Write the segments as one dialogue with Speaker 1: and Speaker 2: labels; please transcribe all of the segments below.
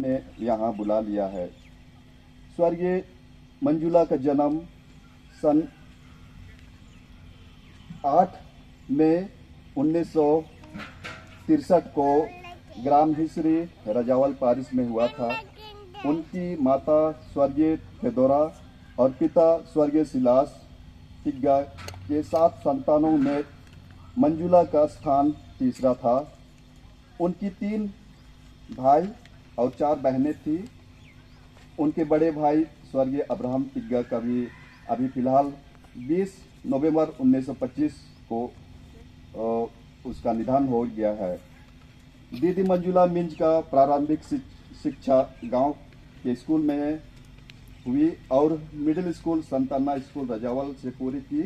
Speaker 1: ने यहाँ बुला लिया है। स्वर्गीय मंजुला का जन्म सन 8 मई 1963 को ग्राम हिसरी रजावल पारिस में हुआ था। उनकी माता स्वर्गीय फेदोरा और पिता स्वर्गीय सिलास तिग्गा के 7 संतानों में मंजुला का स्थान तीसरा था। उनकी 3 भाई और 4 बहनें थीं। उनके बड़े भाई स्वर्गीय अब्राहम तिग्गा का भी अभी फिलहाल 20 नवंबर 1925 को उसका निधन हो गया है। दीदी मंजुला मिंज का प्रारंभिक शिक्षा गांव के स्कूल में हुई और मिडिल स्कूल संताना स्कूल रजावल से पूरी की।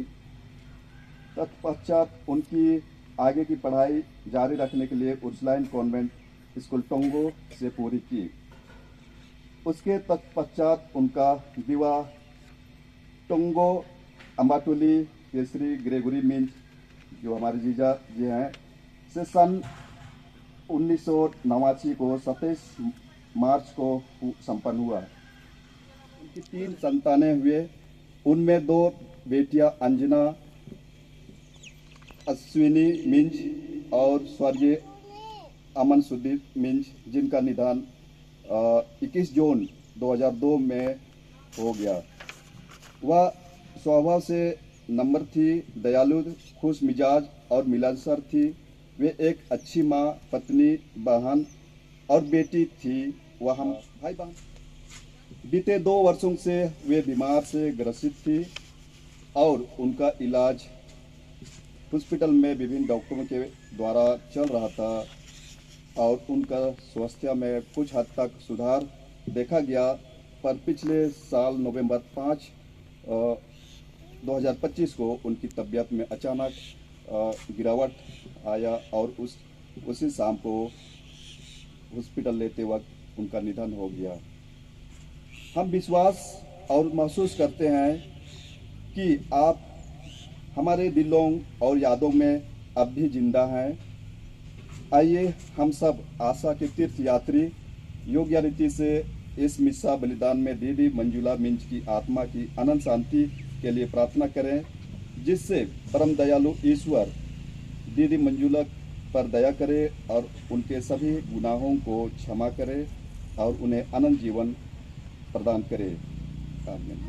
Speaker 1: तत्पश्चात उनकी आगे की पढ़ाई जारी रखने के लिए उर्सुलाइन कॉन्वेंट स्कूल टोंगो से पूरी की। उसके तत्पश्चात उनका विवाह टोंगो अम्बाटोली के श्री ग्रेगोरी मिंज, जो हमारे जीजा जी हैं, से सन 1989 को 27 मार्च को संपन्न हुआ। उनकी 3 संतानें हुए, उनमें 2 बेटियां अंजना अश्विनी मिंज और स्वर्गीय अमन सुदीप मिंज, जिनका निधन 21 जून 2002 में हो गया। वह स्वभाव से नम्र थी, दयालु, खुश मिजाज और मिलनसार थी। वे एक अच्छी माँ, पत्नी, बहन और बेटी थी। वह हम भाई बहन। बीते 2 वर्षों से वे बीमार से ग्रसित थी और उनका इलाज हॉस्पिटल में विभिन्न डॉक्टरों के द्वारा चल रहा था और उनका स्वास्थ्य में कुछ हद तक सुधार देखा गया। पर पिछले साल नवंबर 5, 2025 को उनकी तबीयत में अचानक गिरावट आया और उसी शाम को हॉस्पिटल लेते वक्त उनका निधन हो गया। हम विश्वास और महसूस करते हैं कि आप हमारे दिलों और यादों में अब भी जिंदा हैं। आइए हम सब आशा के तीर्थ यात्री योग्य रीति से इस मिस्सा बलिदान में दीदी मंजुला मिंज की आत्मा की अनंत शांति के लिए प्रार्थना करें, जिससे परम दयालु ईश्वर दीदी मंजुला पर दया करे और उनके सभी गुनाहों को क्षमा करे और उन्हें अनंत जीवन प्रदान करे। आमीन।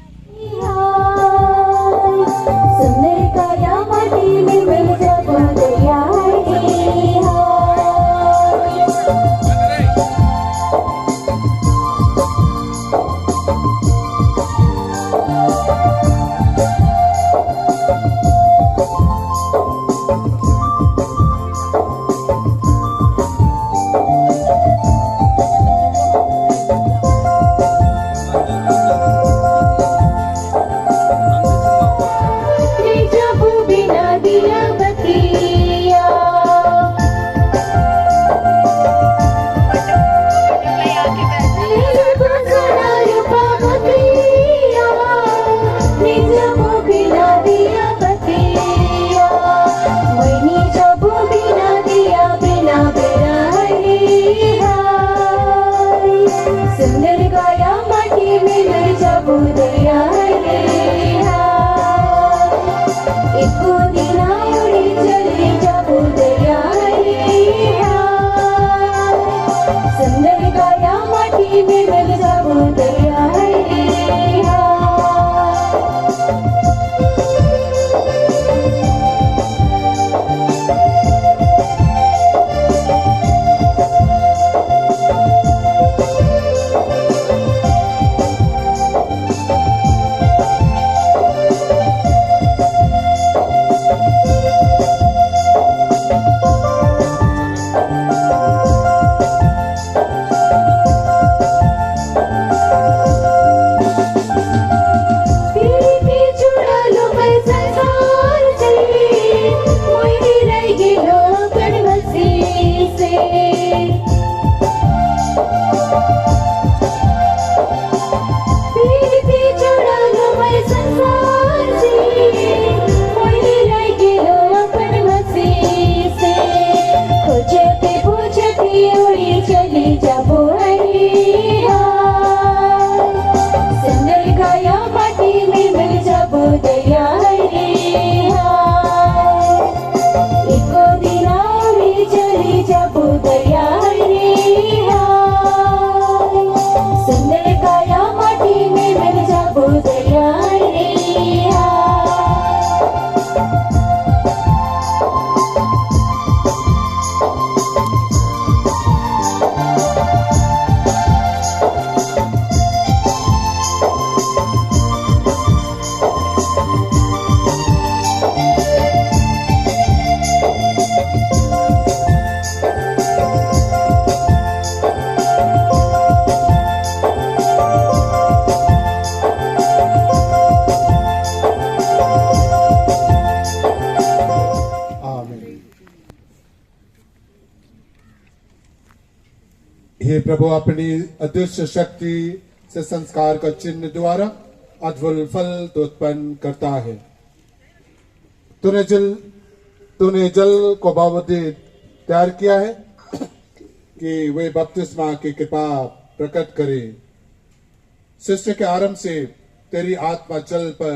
Speaker 2: प्रभु अपनी अदृश्य शक्ति से संस्कार का चिन्ह द्वारा अद्भुत फल तो उत्पन्न करता है। तूने जल को बावजूद तैयार किया है कि वे बपतिस्मा की कृपा प्रकट करे। सृष्टि के आरंभ से तेरी आत्मा जल पर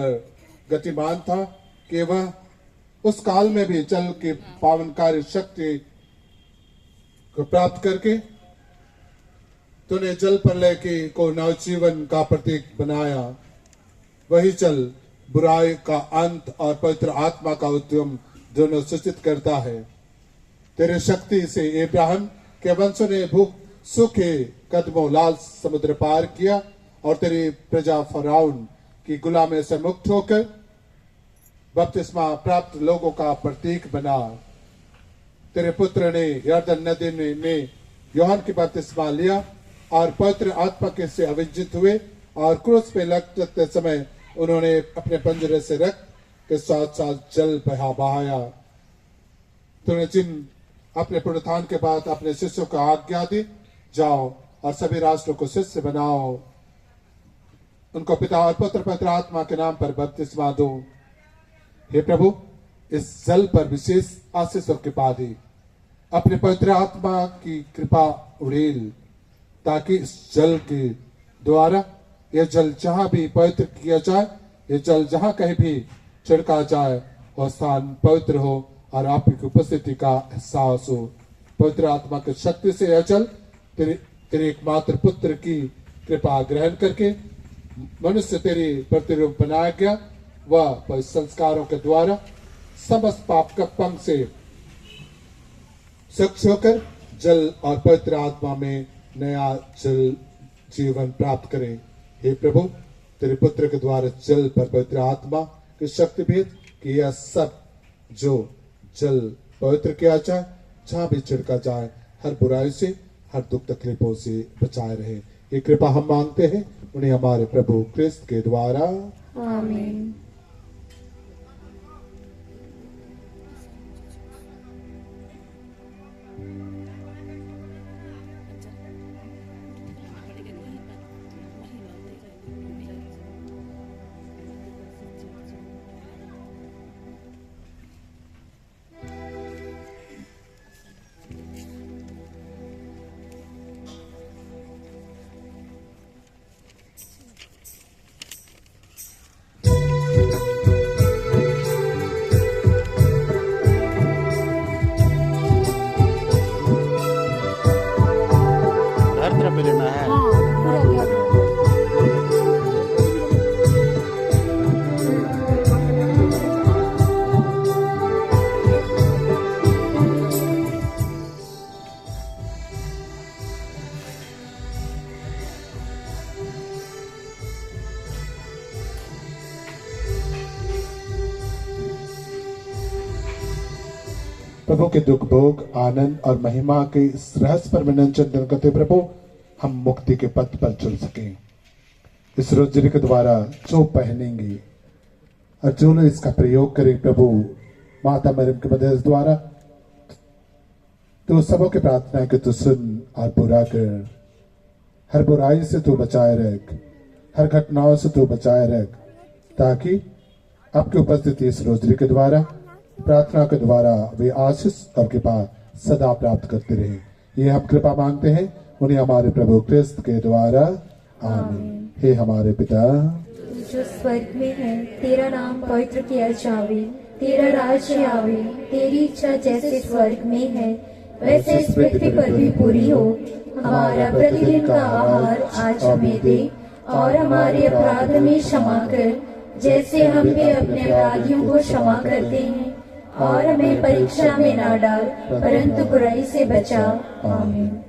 Speaker 2: गतिमान था कि वह उस काल में भी जल की पावनकारी शक्ति को प्राप्त करके तूने जल प्रलय को नवजीवन का प्रतीक बनाया। वही जल बुराई का अंत और पवित्र आत्मा का उद्यम दोनों सूचित करता है। तेरे शक्ति से इब्राहिम के वंशों ने भूख सूखे कदमों लाल समुद्र पार किया और तेरी प्रजा फराउन की गुलामी से मुक्त होकर बपतिस्मा प्राप्त लोगों का प्रतीक बना। तेरे पुत्र ने यरदन नदी ने यूहन्ना की बपतिस्मा लिया और पवित्र आत्मा के से अविजित हुए और क्रूस पे लगते समय उन्होंने अपने पंजरे से रक्त के साथ साथ जल बहाया। तूने जिन अपने पुनरुत्थान के बाद अपने शिष्यों को आज्ञा दी, जाओ और सभी राष्ट्रों को शिष्य बनाओ, उनको पिता और पुत्र पवित्र आत्मा के नाम पर बपतिस्मा दो। हे प्रभु, इस जल पर विशेष आशीष और कृपा दी, अपने पवित्र आत्मा की कृपा उड़ेल, ताकि इस जल के द्वारा यह जल जहां भी पवित्र किया जाए, यह जल जहां कहीं भी छिड़का जाए, वह स्थान पवित्र हो और आपकी उपस्थिति का एहसास हो। पवित्र आत्मा की शक्ति से यह जल तेरे एकमात्र पुत्र की कृपा ग्रहण करके मनुष्य तेरी प्रतिरूप बनाया गया। वह संस्कारों के द्वारा समस्त पाप कपंग से स्वच्छ होकर जल और पवित्र आत्मा में नया जल जीवन प्राप्त करें। हे प्रभु, तेरे पुत्र के द्वारा जल पर पवित्र आत्मा की शक्ति भेद कि यह सब जो जल पवित्र किया जाए, जहां भी छिड़का जाए, हर बुराई से, हर दुख तकलीफों से बचाए रहे। ये कृपा हम मांगते हैं उन्हें हमारे प्रभु क्रिस्त के द्वारा,
Speaker 3: आमीन।
Speaker 4: हर तरफ पे लेना है।
Speaker 3: हाँ, पूरा गया।
Speaker 2: प्रभु के दुख भोग आनंद और महिमा के इस रहस्य पर विनम्र चिंतन करते प्रभु हम मुक्ति के पथ पर चल सके। इस रोजरी के द्वारा जो पहनेंगे और जो लोग इसका प्रयोग करें प्रभु माता मरियम की मदद द्वारा, तो सबों की प्रार्थना है कि तू सुन और पूरा कर। हर बुराई से तू बचाए रख, हर घटनाओं से तू बचाए रख, ताकि आपकी उपस्थिति इस रोजरी के द्वारा प्रार्थना के द्वारा वे आशीष और कृपा सदा प्राप्त करते रहे। ये हम कृपा मांगते हैं उन्हें हमारे प्रभु क्रिस्त के द्वारा, आमीन। हे हमारे पिता
Speaker 3: जो स्वर्ग में है, तेरा नाम पवित्र किया जावे, तेरा राज्य आवे, तेरी इच्छा जैसे स्वर्ग में है वैसे इस पृथ्वी पर भी पूरी हो। हमारा प्रतिदिन का आहार आज हमें दे और हमारे अपराध में क्षमा कर, जैसे हम भी अपने अपराधियों को क्षमा करते हैं, और हमें परीक्षा में ना डाल परंतु बुराई से बचा। आमीन।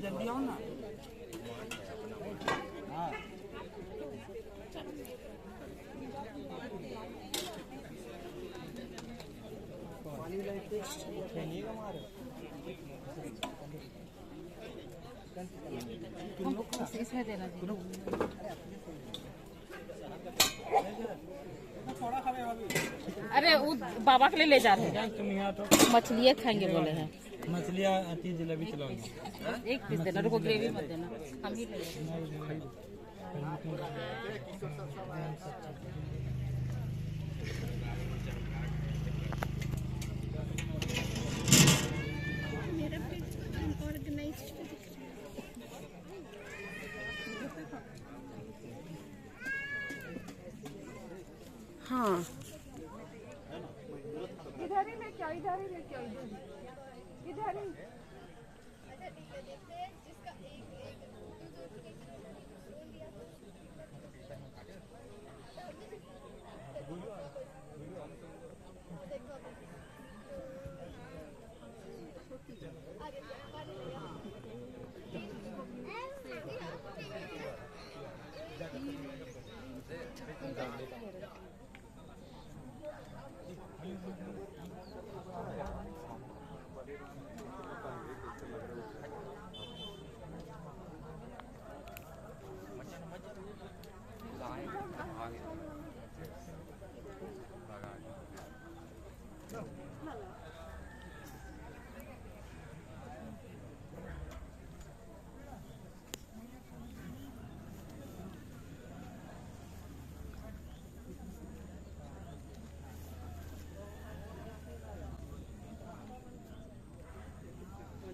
Speaker 5: जल्दी आओ ना।
Speaker 6: इसमें देना अरे वो बाबा के लिए ले जा रहे हैं। मछलियाँ खाएंगे बोले हैं।
Speaker 5: मछलियाँ आती जलेबी चलाओगे।
Speaker 6: एक पीस देना, रुको ग्रेवी मत देना, हम ही ले लेंगे। हाँ
Speaker 7: क्या इधर ही क्या इधर ही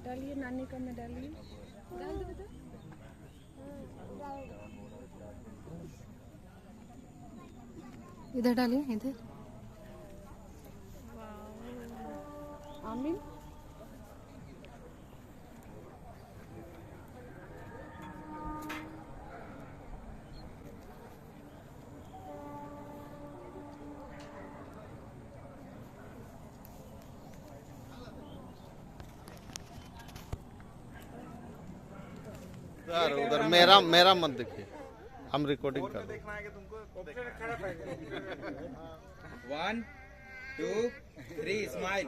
Speaker 7: डालिए नानी का में डालिए डाल दो बेटा
Speaker 6: इधर डालिए इधर
Speaker 7: आमीन
Speaker 4: यार उधर मेरा मत देखिए, हम रिकॉर्डिंग कर रहे हैं।
Speaker 8: 1 2 3 स्माइल